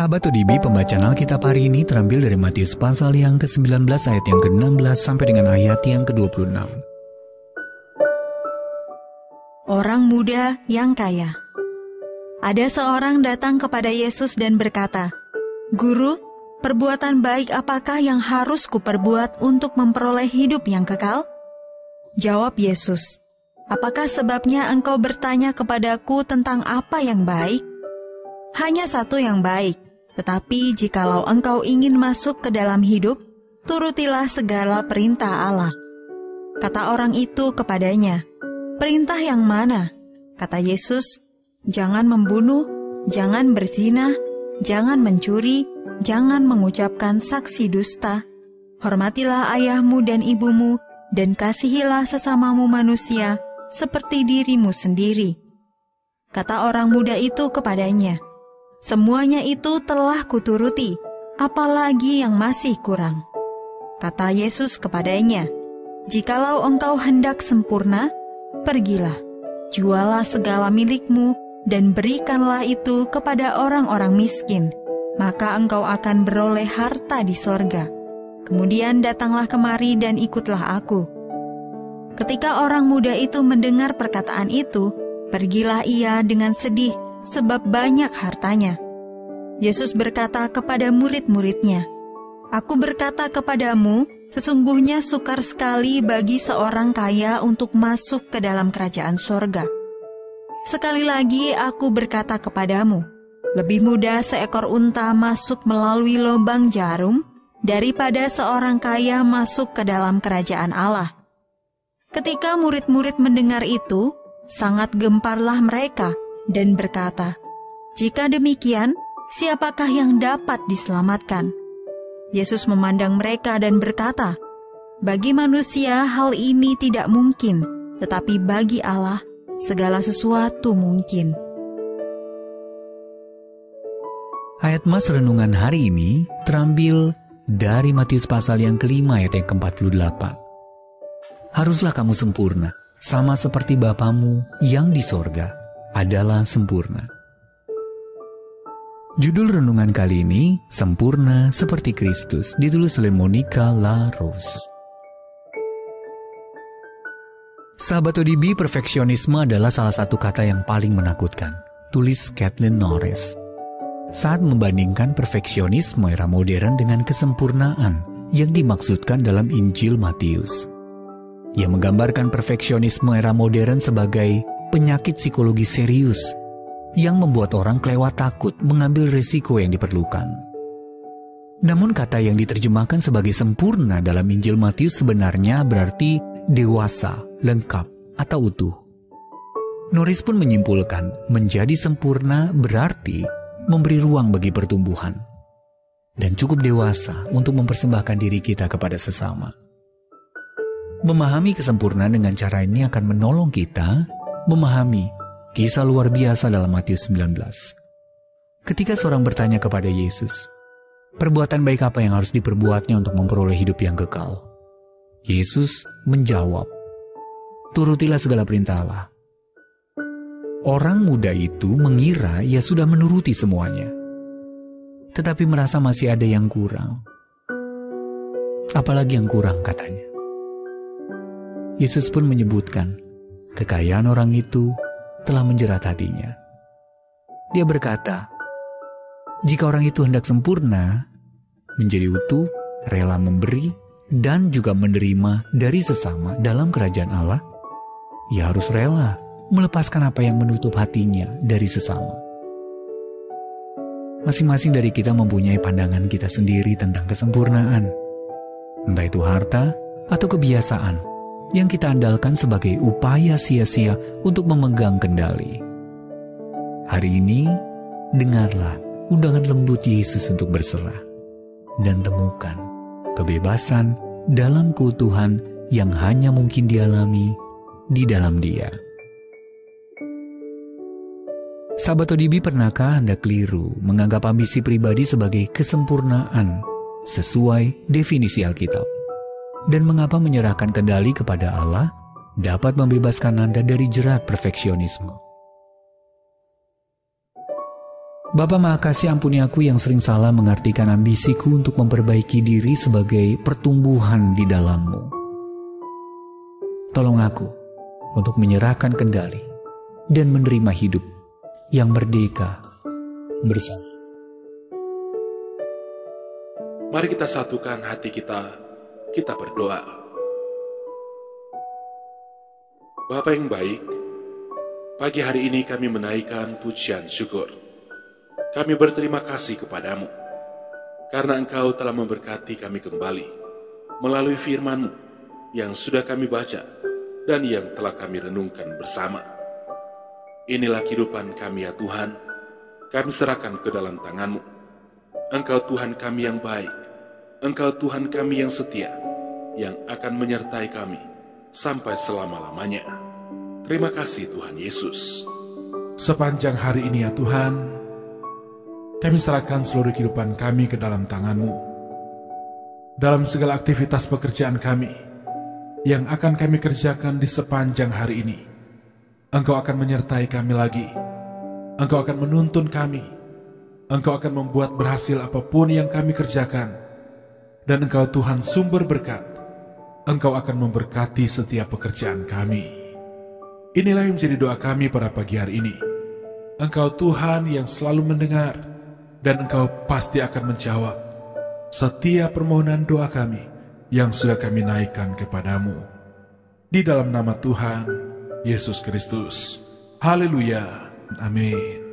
Sahabat ODB, pembacaan Alkitab hari ini terambil dari Matius pasal yang ke-19 ayat yang ke-16 sampai dengan ayat yang ke-26. Orang muda yang kaya. Ada seorang datang kepada Yesus dan berkata, "Guru, perbuatan baik apakah yang harus kuperbuat untuk memperoleh hidup yang kekal?" Jawab Yesus, "Apakah sebabnya engkau bertanya kepadaku tentang apa yang baik? Hanya satu yang baik, tetapi jikalau engkau ingin masuk ke dalam hidup, turutilah segala perintah Allah." Kata orang itu kepadanya, "Perintah yang mana?" Kata Yesus, "Jangan membunuh, jangan berzina, jangan mencuri, jangan mengucapkan saksi dusta. Hormatilah ayahmu dan ibumu, dan kasihilah sesamamu manusia seperti dirimu sendiri." Kata orang muda itu kepadanya, "Semuanya itu telah kuturuti, apalagi yang masih kurang?" Kata Yesus kepadanya, "Jikalau engkau hendak sempurna, pergilah, jualah segala milikmu, dan berikanlah itu kepada orang-orang miskin, maka engkau akan beroleh harta di sorga. Kemudian datanglah kemari dan ikutlah aku." Ketika orang muda itu mendengar perkataan itu, pergilah ia dengan sedih, sebab banyak hartanya. Yesus berkata kepada murid-muridnya, "Aku berkata kepadamu, sesungguhnya sukar sekali bagi seorang kaya untuk masuk ke dalam kerajaan sorga. Sekali lagi aku berkata kepadamu, lebih mudah seekor unta masuk melalui lubang jarum daripada seorang kaya masuk ke dalam kerajaan Allah." Ketika murid-murid mendengar itu, sangat gemparlah mereka dan berkata, "Jika demikian, siapakah yang dapat diselamatkan?" Yesus memandang mereka dan berkata, "Bagi manusia hal ini tidak mungkin, tetapi bagi Allah segala sesuatu mungkin." Ayat Mas renungan hari ini terambil dari Matius pasal yang kelima ayat yang ke-48. "Haruslah kamu sempurna, sama seperti Bapamu yang di sorga adalah sempurna." Judul renungan kali ini, Sempurna Seperti Kristus, ditulis oleh Monica La Rose. Sahabat ODB, perfeksionisme adalah salah satu kata yang paling menakutkan, tulis Kathleen Norris. Saat membandingkan perfeksionisme era modern dengan kesempurnaan yang dimaksudkan dalam Injil Matius. Ia menggambarkan perfeksionisme era modern sebagai penyakit psikologi serius yang membuat orang kelewat takut mengambil risiko yang diperlukan. Namun kata yang diterjemahkan sebagai sempurna dalam Injil Matius sebenarnya berarti dewasa, lengkap, atau utuh. Norris pun menyimpulkan, menjadi sempurna berarti memberi ruang bagi pertumbuhan dan cukup dewasa untuk mempersembahkan diri kita kepada sesama. Memahami kesempurnaan dengan cara ini akan menolong kita memahami kisah luar biasa dalam Matius 19. Ketika seorang bertanya kepada Yesus, perbuatan baik apa yang harus diperbuatnya untuk memperoleh hidup yang kekal? Yesus menjawab, "Turutilah segala perintah Allah." Orang muda itu mengira ia sudah menuruti semuanya, tetapi merasa masih ada yang kurang. Apalagi yang kurang, katanya. Yesus pun menyebutkan, kekayaan orang itu telah menjerat hatinya. Dia berkata, jika orang itu hendak sempurna, menjadi utuh, rela memberi, dan juga menerima dari sesama dalam kerajaan Allah, ia harus rela melepaskan apa yang menutup hatinya dari sesama. Masing-masing dari kita mempunyai pandangan kita sendiri tentang kesempurnaan, entah itu harta atau kebiasaan yang kita andalkan sebagai upaya sia-sia untuk memegang kendali. Hari ini, dengarlah undangan lembut Yesus untuk berserah dan temukan kebebasan dalam keutuhan yang hanya mungkin dialami di dalam Dia. Sahabat ODB, pernahkah Anda keliru menganggap ambisi pribadi sebagai kesempurnaan sesuai definisi Alkitab? Dan mengapa menyerahkan kendali kepada Allah dapat membebaskan Anda dari jerat perfeksionisme? Bapa Maha Kasih, ampuni aku yang sering salah mengartikan ambisiku untuk memperbaiki diri sebagai pertumbuhan di dalam-Mu. Tolong aku untuk menyerahkan kendali dan menerima hidup yang merdeka bersama. Mari kita satukan hati kita berdoa. Bapa yang baik, pagi hari ini kami menaikkan pujian syukur. Kami berterima kasih kepadamu, karena Engkau telah memberkati kami kembali melalui firman-Mu yang sudah kami baca dan yang telah kami renungkan bersama. Inilah kehidupan kami ya Tuhan, kami serahkan ke dalam tangan-Mu. Engkau Tuhan kami yang baik, Engkau Tuhan kami yang setia, yang akan menyertai kami sampai selama-lamanya. Terima kasih Tuhan Yesus. Sepanjang hari ini ya Tuhan, kami serahkan seluruh kehidupan kami ke dalam tangan-Mu. Dalam segala aktivitas pekerjaan kami yang akan kami kerjakan di sepanjang hari ini, Engkau akan menyertai kami lagi. Engkau akan menuntun kami. Engkau akan membuat berhasil apapun yang kami kerjakan. Dan Engkau Tuhan sumber berkat. Engkau akan memberkati setiap pekerjaan kami. Inilah yang menjadi doa kami pada pagi hari ini. Engkau Tuhan yang selalu mendengar, dan Engkau pasti akan menjawab setiap permohonan doa kami yang sudah kami naikkan kepadamu. Di dalam nama Tuhan Yesus Kristus. Haleluya. Amin.